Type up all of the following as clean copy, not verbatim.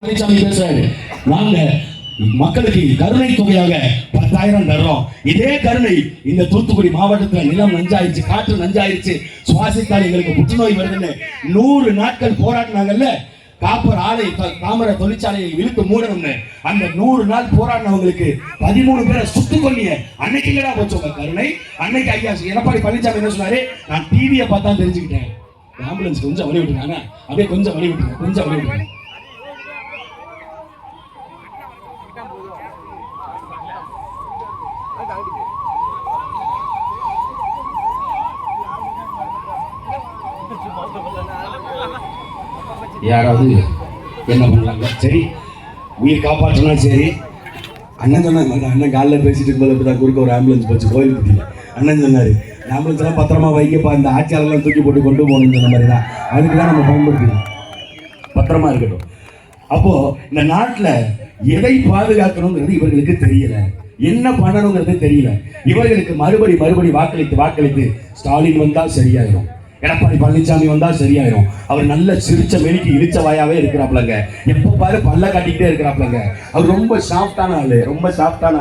பழனிசாமி பேசுறாரு, நாங்க மக்களுக்கு கருணை தொகையாக 10,000 தர்றோம். இதே கருணை இந்த தூத்துக்குடி மாவட்டத்தில் நிலம் நஞ்சாயிருச்சு, காற்று நஞ்சாயிருச்சு, சுவாசித்தால் எங்களுக்கு புற்றுநோய் வருதுன்னு 100 நாட்கள் போராடினாங்கல்ல. காப்பர் ஆலை தாமரை தொழிற்சாலையை இழுத்து மூடணும்னு அந்த 100 நாள் போராடினவங்களுக்கு 13 பேரை சுட்டு கொல்லிய அன்னைக்கு இல்லடா போச்சு உங்க கருணை. அன்னைக்கு ஐயா எடப்பாடி பழனிசாமி என்ன சொன்னாரு, நான் டிவியை பார்த்தா தெரிஞ்சுக்கிட்டேன். ஆம்புலன்ஸ் கொஞ்சம் வழி விட்டுருக்காங்க, அப்படியே கொஞ்சம் வழி விட்டுருங்க, கொஞ்சம் வழி விட்டுருங்க. யாராவது என்ன பண்ணலாங்க? சரி, உயிர் காப்பாற்றினா சரி. அண்ணன் சொன்னாங்க, அண்ணன் காலையில் பேசிட்டு இருக்கும்போது தான் குறுக்க ஒரு ஆம்புலன்ஸ் போச்சு கோயிலுக்கு. அண்ணன் சொன்னார், ஆம்புலன்ஸ் எல்லாம் பத்திரமா வைக்கப்பா, இந்த ஆட்சியாளர்லாம் தூக்கி போட்டு கொண்டு போகணும்னு சொன்ன மாதிரி தான். அதுக்கு தான் நம்ம பயன்படுத்திக்கணும், பத்திரமா இருக்கட்டும். அப்போ இந்த நாட்டில் எதை பாதுகாக்கணுங்கிறது இவர்களுக்கு தெரியல, என்ன பண்ணணுங்கிறது தெரியல. இவர்களுக்கு மறுபடி வாக்களித்து ஸ்டாலின் வந்தால் சரியாயிரும், எடப்பாடி பழனிசாமி வந்தா சரியாயிரும். அவர் நல்ல சிரிச்ச மெலிக்கு இழிச்ச வாயாவே இருக்கிறாப்லங்க, எப்ப பாரு பல்ல காட்டிக்கிட்டே இருக்கிறாப்லங்க. அவர் ரொம்ப சாஃப்டான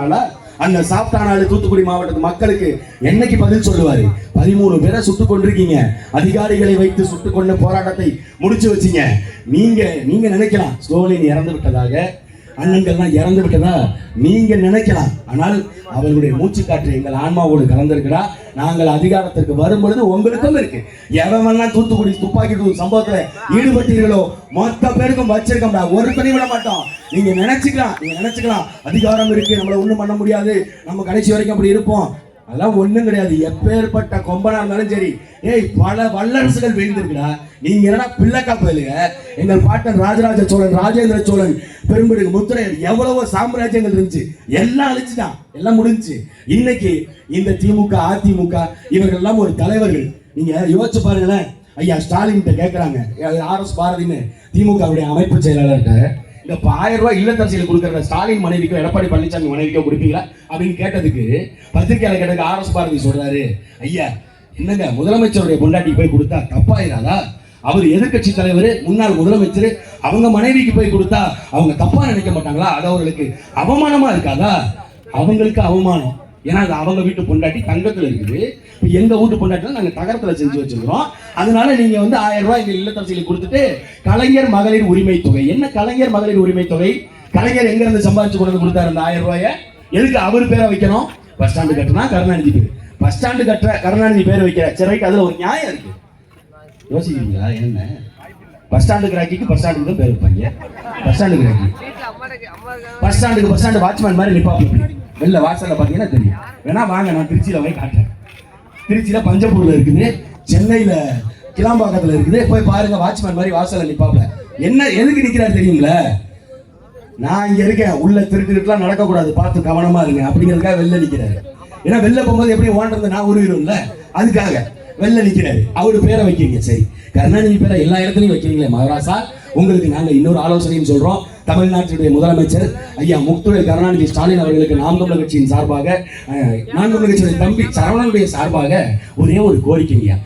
ஆளா. அந்த சாஃப்டான ஆளு தூத்துக்குடி மாவட்டத்து மக்களுக்கு என்னைக்கு பதில் சொல்லுவாரு? 13 பேரை சுட்டுக் கொண்டிருக்கீங்க, அதிகாரிகளை வைத்து சுட்டுக் கொண்ட போராட்டத்தை முடிச்சு வச்சீங்க. நீங்க நினைக்கலாம் ஸ்டோலின் இறந்து விட்டதாக, அண்ணங்கள்லாம் இறந்து விட்டதா நீங்க நினைக்கலாம். ஆனால் அவர்களுடைய மூச்சு காற்று எங்கள் ஆன்மாவோடு கலந்திருக்கிறா. நாங்கள் அதிகாரத்திற்கு வரும் பொழுது உங்களுக்கும் இருக்கு. எவெல்லாம் தூத்துக்குடி துப்பாக்கி சம்பவத்துல ஈடுபட்டீர்களோ மொத்த பேருக்கும் வச்சிருக்கோம்டா, ஒருத்தனையும் விட மாட்டோம். நீங்க நினைச்சுக்கலாம் அதிகாரம் இருக்கு, நம்மள ஒண்ணும் பண்ண முடியாது, நம்ம கடைசி வரைக்கும் அப்படி இருப்போம். அதெல்லாம் ஒண்ணும் கிடையாது. எப்பேற்பட்ட கொம்பனா இருந்தாலும் சரி, பல வல்லரசுகள் வீழ்ந்திருக்குடா. நீங்க என்னடா பிள்ளைக்கா போயிலுங்க. எங்கள் பாட்டன் ராஜராஜ சோழன், ராஜேந்திர சோழன், பெரும்பிடுகு, முத்துரையர், எவ்வளவோ சாம்ராஜ்யங்கள் இருந்துச்சு, எல்லாம் அழிச்சுட்டான், எல்லாம் முடிஞ்சு. இன்னைக்கு இந்த திமுக அதிமுக இவர்கள் எல்லாம் ஒரு தலைவர்கள். நீங்க யோசிச்சு பாருங்களேன். ஐயா ஸ்டாலின் கேட்கறாங்க, RS பாரதின்னு திமுகவுடைய அமைப்பு செயலாளர்கிட்ட, இந்த 1000 ரூபாய் இல்லத்தரசியில் கொடுக்குற ஸ்டாலின் மனைவிக்கோ எடப்பாடி பழனிசாமி மனைவிக்கோ கொடுப்பீங்களா அப்படின்னு கேட்டதுக்கு பத்திரிகையாளர் கேட்டதுக்கு RS பாரதி சொல்றாரு, ஐயா என்னங்க முதலமைச்சருடைய பொண்டாட்டி போய் கொடுத்தா தப்பாயிராதா? அவர் எதிர்கட்சி தலைவர், முன்னாள் முதலமைச்சர், அவங்க மனைவிக்கு போய் கொடுத்தா அவங்க தப்பா நினைக்க மாட்டாங்களா? அது அவர்களுக்கு அவமானமா இருக்காதா? அவங்களுக்கு அவமானம். ஏன்னா அது அவங்க வீட்டு பொண்டாட்டி தங்கத்துல இருக்குது, எங்க வீட்டு பொண்டாட்டி நாங்க தகரத்துல செஞ்சு வச்சிருக்கிறோம். அதனால நீங்க 1000 ரூபாய் எங்க இல்லத்தரசிகளுக்கு கொடுத்துட்டு கலைஞர் மகளிர் உரிமை தொகை. என்ன கலைஞர் மகளிர் உரிமை தொகை? கலைஞர் எங்க இருந்து சம்பாதிச்சு கொண்டு வந்து கொடுத்தாரு அந்த 1000 ரூபாய? எதுக்கு அவர் பேரை வைக்கணும்? பஸ் ஸ்டாண்டு கட்டினா கருணாநிதி பேர், பஸ் ஸ்டாண்டு கட்டுற கருணாநிதி பேர் வைக்கிற சிறைக்கு அதுல ஒரு நியாயம் இருக்கு. யோசிக்கிறீங்களா? என்ன பஸ் ஸ்டாண்டு கிராக்கிக்கு பஸ் ஸ்டாண்டுக்கு தான் பேர் வைப்பாங்க. பஸ் ஸ்டாண்டு கிராக்கி, பஸ் ஸ்டாண்டு வாட்ச்மேன் மாதிரி நிப்பாங்க. வெளில வாசல்ல பாத்தீங்கன்னா தெரியும். வேணா வாங்க, நான் திருச்சியில போய் காட்டுறேன். திருச்சியில பஞ்சப்பூர்ல இருக்குது, சென்னையில கிளாம்பாக்கத்துல இருக்குது, போய் பாருங்க. வாட்ச்மேன் மாதிரி வாசல்ல நிப்பாப்ல. என்ன எதுக்கு நிக்கிறாரு தெரியுங்களா? நான் இங்க இருக்கேன், உள்ள திருட்டுலாம் நடக்கக்கூடாது, பார்த்து கவனமா இருங்க அப்படிங்கிறதுக்காக வெளில நிக்கிறாரு. ஏன்னா வெளில போகும்போது எப்படி ஓன்றது நான் உருவிடும்ல, அதுக்காக வெளில நிக்கிறாரு. அவரு பேரை வைக்கிறீங்க, சரி. கருணாநிதி பேரை எல்லா இடத்துலையும் வைக்கிறீங்களே மகாராசா, உங்களுக்கு நாங்க இன்னொரு ஆலோசனையும் சொல்றோம். தமிழ்நாட்டினுடைய முதலமைச்சர் ஐயா முத்துரை கருணாநிதி ஸ்டாலின் அவர்களுக்கு நாம் தமிழர் கட்சியின் சார்பாக, நாம் தமிழர் கட்சியுடைய தம்பி சரவணனுடைய சார்பாக ஒரே ஒரு கோரிக்கைங்கய்யா.